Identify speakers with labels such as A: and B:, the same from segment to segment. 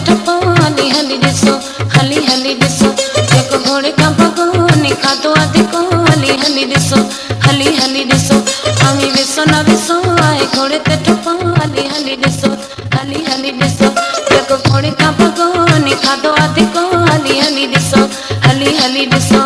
A: ठपो हली हली ॾिसो हली हली ॾिसो जेको घोड़े खां भॻोनी खाधो अधिको हली हली ॾिसो हली हली ॾिसो अमी विसो न विसो आहे घोड़े ते ठपो हली हली ॾिसो हली हली ॾिसो जेको घोड़े खां भॻोनी खाधो अधिको हली हली ॾिसो हली हली ॾिसो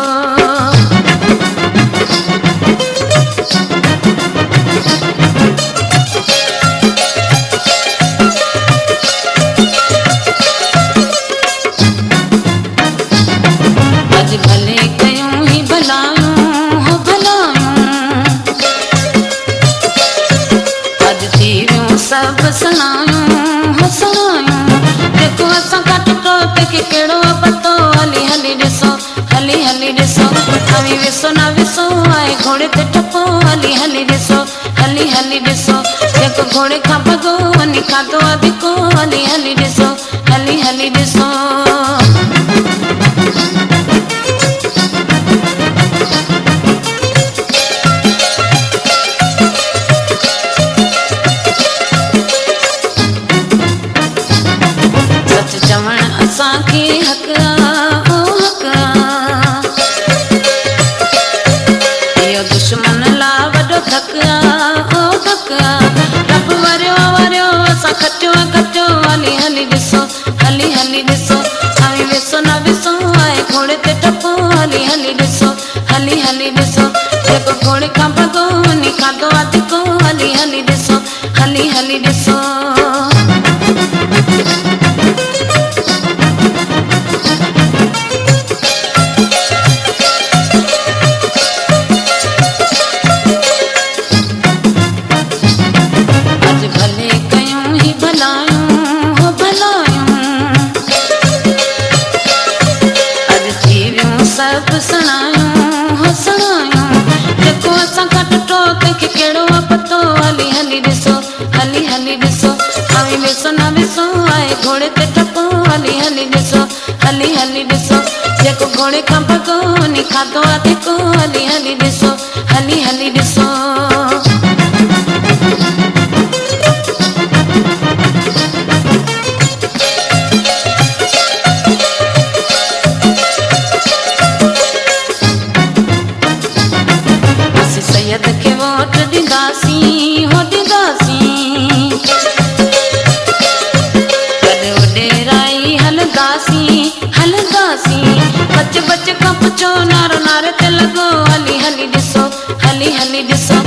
A: सब सुनायूं हो सुनायूं देखो असां काट तो के केड़ो पतो हली हली ॾिसो हली हली ॾिसो अवी विसो न विसो आए घोड़े ते ठपो हली हली ॾिसो हली हली ॾिसो जेको घोड़े खां भॻो वञी खाधो अधिको हली हली ॾिसो हली हली ॾिसो चवण असांखे हक ओ हक इहो दुश्मन ला वॾो धक ओ धक रब वरियो वरियो असां खटियो खटियो हली हली ॾिसो हली हली ॾिसो अवी विसो न विसो आहे घोड़े ते टपो हली हली ॾिसो हली हली ॾिसो जेको घोड़े खां भॻो वञी खाधो अधिको हली हली ॾिसो हली हली ॾिसो सब सुनायूं हो सुनायूं जेको असां कट तो तंहिंखे कहिड़ो पतो हली हली ॾिसो हली हली ॾिसो अवी विसो न विसो आहे घोड़े ते ठपो हली हली ॾिसो हली हली ॾिसो जेको घोड़े खां भॻो वञी खाधो अधिको हली हली ॾिसो हली हली ॾिसो सैयद के वोट ॾींदासीं हो ॾींदासीं कॾहिं उॾेराई हलंदासीं हलंदासीं बच बच खां पुछो नारो नारे ते लॻो हली हली ॾिसो हली हली ॾिसो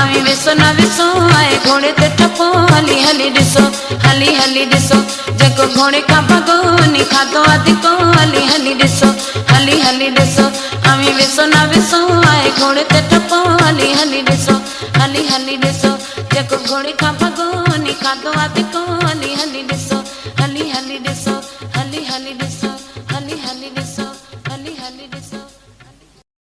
A: अवी विसो न विसो आहे घोड़े ते ठपो हली हली ॾिसो हली हली ॾिसो जेको घोड़े खां भॻो वञी खाधो अधिको हली हली ॾिसो हली हली ॾिसो अवी विसो न विसो आहे घोड़े ते ठपो हली हली ॾिसो हली हली ॾिसो जेको घोड़े खां भॻो वञी खाधो अधिको हली हली ॾिसो